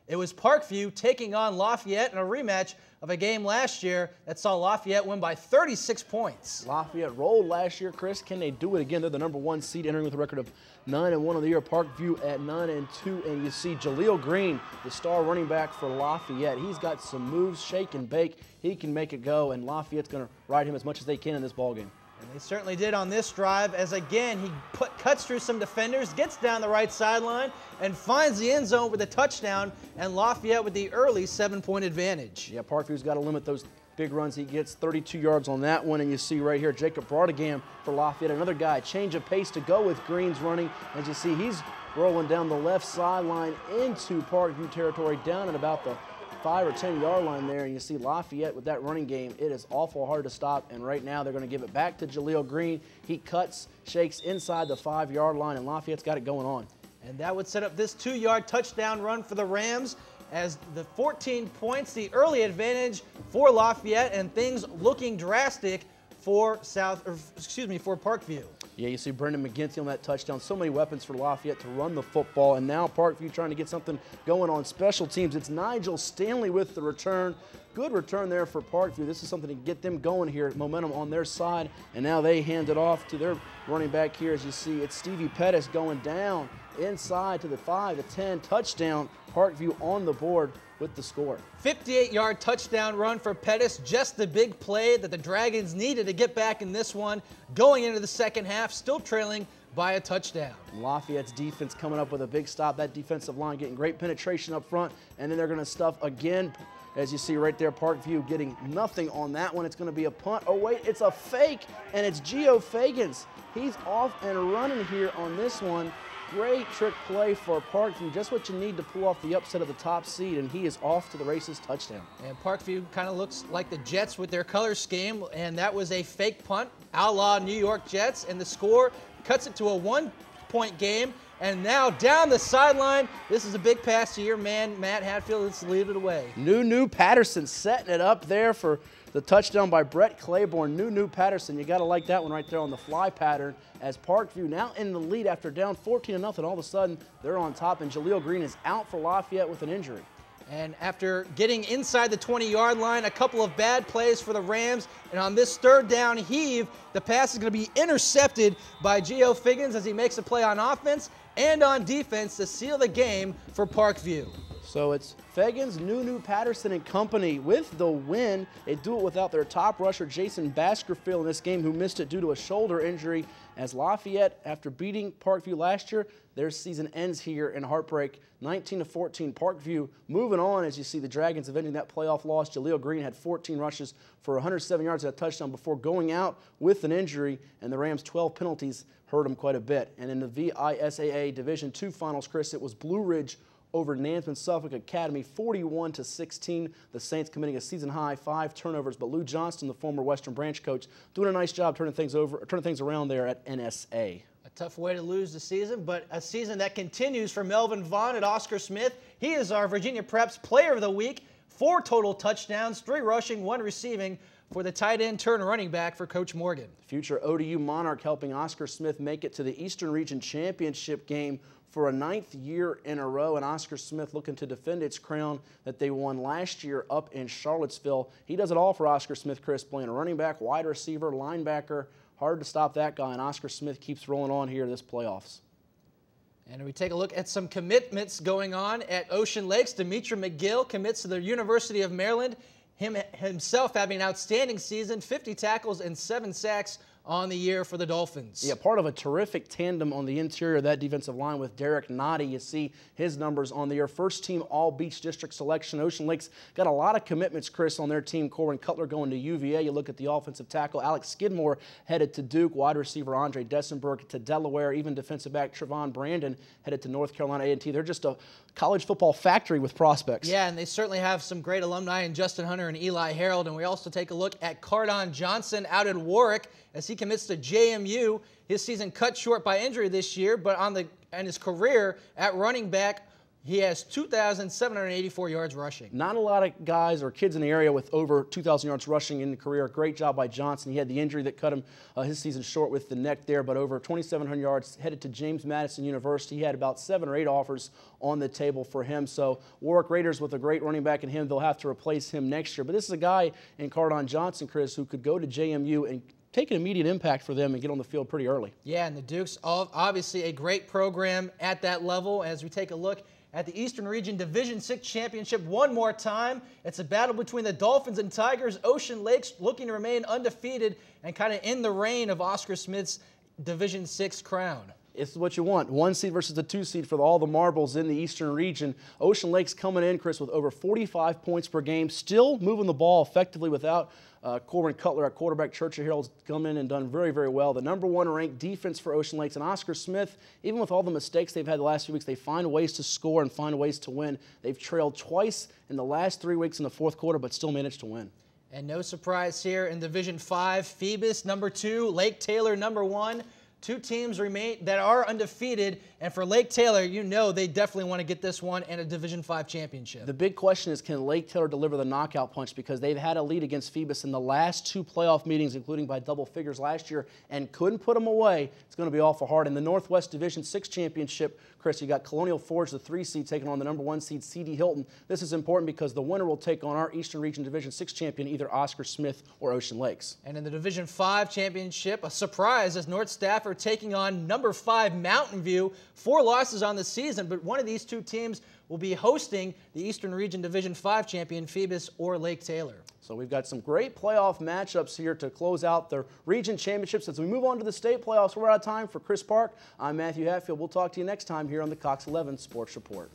It was Parkview taking on Lafayette in a rematch of a game last year that saw Lafayette win by 36 points. Lafayette rolled last year, Chris. Can they do it again? They're the #1 seed, entering with a record of 9-1 on the year. Parkview at 9-2, and you see Jaleel Green, the star running back for Lafayette. He's got some moves, shake and bake. He can make it go, and Lafayette's going to ride him as much as they can in this ballgame. And they certainly did on this drive, as again he cuts through some defenders, gets down the right sideline, and finds the end zone with a touchdown, and Lafayette with the early 7-point advantage. Yeah, Parkview's got to limit those big runs. He gets 32 yards on that one, and you see right here Jacob Broadegam for Lafayette, another guy, change of pace to go with Green's running. As you see, he's rolling down the left sideline into Parkview territory, down at about the 5 or 10 yard line there, and you see Lafayette with that running game. It is awful hard to stop, and right now they're going to give it back to Jaleel Green. He cuts, shakes inside the 5 yard line, and Lafayette's got it going on. And that would set up this 2-yard touchdown run for the Rams, as the 14 points, the early advantage for Lafayette, and things looking drastic for Parkview. Yeah, you see Brendan McGinty on that touchdown. So many weapons for Lafayette to run the football, and now Parkview trying to get something going on special teams. It's Nigel Stanley with the return. Good return there for Parkview. This is something to get them going here, momentum on their side, and now they hand it off to their running back here. As you see, it's Stevie Pettis going down inside to the 5 to 10 touchdown. Parkview on the board with the score. 58-yard touchdown run for Pettis, just the big play that the Dragons needed to get back in this one. Going into the second half, still trailing by a touchdown. Lafayette's defense coming up with a big stop. That defensive line getting great penetration up front, and then they're going to stuff again. As you see right there, Parkview getting nothing on that one. It's going to be a punt. Oh, wait, it's a fake, and it's Gio Fagans. He's off and running here on this one. Great trick play for Parkview, just what you need to pull off the upset of the top seed, and he is off to the races, touchdown. And Parkview kind of looks like the Jets with their color scheme, and that was a fake punt, a la New York Jets, and the score cuts it to a 1-point game. And now down the sideline, this is a big pass to your man, Matt Hatfield. Let's lead it away. New Patterson setting it up there for the touchdown by Brett Claiborne. New Patterson, you got to like that one right there on the fly pattern, as Parkview now in the lead after down 14-0. All of a sudden, they're on top, and Jaleel Green is out for Lafayette with an injury. And after getting inside the 20-yard line, a couple of bad plays for the Rams, and on this third down heave, the pass is going to be intercepted by Gio Fagans as he makes a play on offense and on defense to seal the game for Parkview. So it's Fagans, New Patterson, and company with the win. They do it without their top rusher, Jason Baskerville, in this game, who missed it due to a shoulder injury. As Lafayette, after beating Parkview last year, their season ends here in heartbreak, 19-14. Parkview moving on, as you see the Dragons avenging that playoff loss. Jaleel Green had 14 rushes for 107 yards and a touchdown before going out with an injury, and the Rams' 12 penalties hurt him quite a bit. And in the VISAA Division II finals, Chris, it was Blue Ridge over Nansemond Suffolk Academy, 41-16. The Saints committing a season-high 5 turnovers, but Lou Johnston, the former Western Branch coach, doing a nice job turning things around there at NSA. A tough way to lose the season, but a season that continues for Melvin Vaughn at Oscar Smith. He is our Virginia Preps Player of the Week. 4 total touchdowns, 3 rushing, 1 receiving for the tight end turn running back for Coach Morgan. Future ODU Monarch helping Oscar Smith make it to the Eastern Region Championship game for a 9th year in a row, and Oscar Smith looking to defend its crown that they won last year up in Charlottesville. He does it all for Oscar Smith, Chris, playing a running back, wide receiver, linebacker. Hard to stop that guy, and Oscar Smith keeps rolling on here this playoffs. And we take a look at some commitments going on at Ocean Lakes. Demetra McGill commits to the University of Maryland, himself having an outstanding season, 50 tackles and 7 sacks on the year for the Dolphins. Yeah, part of a terrific tandem on the interior of that defensive line with Derek Noddy. You see his numbers on the year. First team All-Beach District selection. Ocean Lakes got a lot of commitments, Chris, on their team. Corbin Cutler going to UVA. You look at the offensive tackle, Alex Skidmore headed to Duke. Wide receiver Andre Dessenberg to Delaware. Even defensive back Trevon Brandon headed to North Carolina A&T. They're just a college football factory with prospects. Yeah, and they certainly have some great alumni in Justin Hunter and Eli Harold. And we also take a look at Cardon Johnson out in Warwick as he commits to JMU. His season cut short by injury this year, but on his career at running back He has 2,784 yards rushing. Not a lot of guys or kids in the area with over 2,000 yards rushing in the career. Great job by Johnson. He had the injury that cut him his season short with the neck there, but over 2,700 yards, headed to James Madison University. He had about 7 or 8 offers on the table for him. So Warwick Raiders with a great running back in him, they'll have to replace him next year. But this is a guy in Cardon Johnson, Chris, who could go to JMU and take an immediate impact for them and get on the field pretty early. Yeah, and the Dukes, obviously a great program at that level. As we take a look at the Eastern Region Division VI Championship one more time, it's a battle between the Dolphins and Tigers. Ocean Lakes looking to remain undefeated and kind of in the reign of Oscar Smith's Division VI crown. It's what you want. 1 seed versus the 2 seed for all the marbles in the Eastern region. Ocean Lakes coming in, Chris, with over 45 points per game, still moving the ball effectively without Corbin Cutler at quarterback. Churchill Herald's come in and done very, very well. The #1 ranked defense for Ocean Lakes. And Oscar Smith, even with all the mistakes they've had the last few weeks, they find ways to score and find ways to win. They've trailed twice in the last 3 weeks in the 4th quarter, but still managed to win. And no surprise here in Division V, Phoebus #2, Lake Taylor #1. 2 teams remain that are undefeated, and for Lake Taylor, you know they definitely want to get this one and a Division V championship. The big question is, can Lake Taylor deliver the knockout punch? Because they've had a lead against Phoebus in the last 2 playoff meetings, including by double figures last year, and couldn't put them away. It's going to be awful hard. In the Northwest Division VI championship, Chris, you got Colonial Forge, the 3 seed, taking on the #1 seed, C.D. Hilton. This is important because the winner will take on our Eastern Region Division VI champion, either Oscar Smith or Ocean Lakes. And in the Division V championship, a surprise as North Stafford taking on #5 Mountain View. 4 losses on the season, but one of these 2 teams will be hosting the Eastern Region Division V champion, Phoebus or Lake Taylor. So we've got some great playoff matchups here to close out the region championships. As we move on to the state playoffs, we're out of time. For Chris Park, I'm Matthew Hatfield. We'll talk to you next time here on the Cox 11 Sports Report.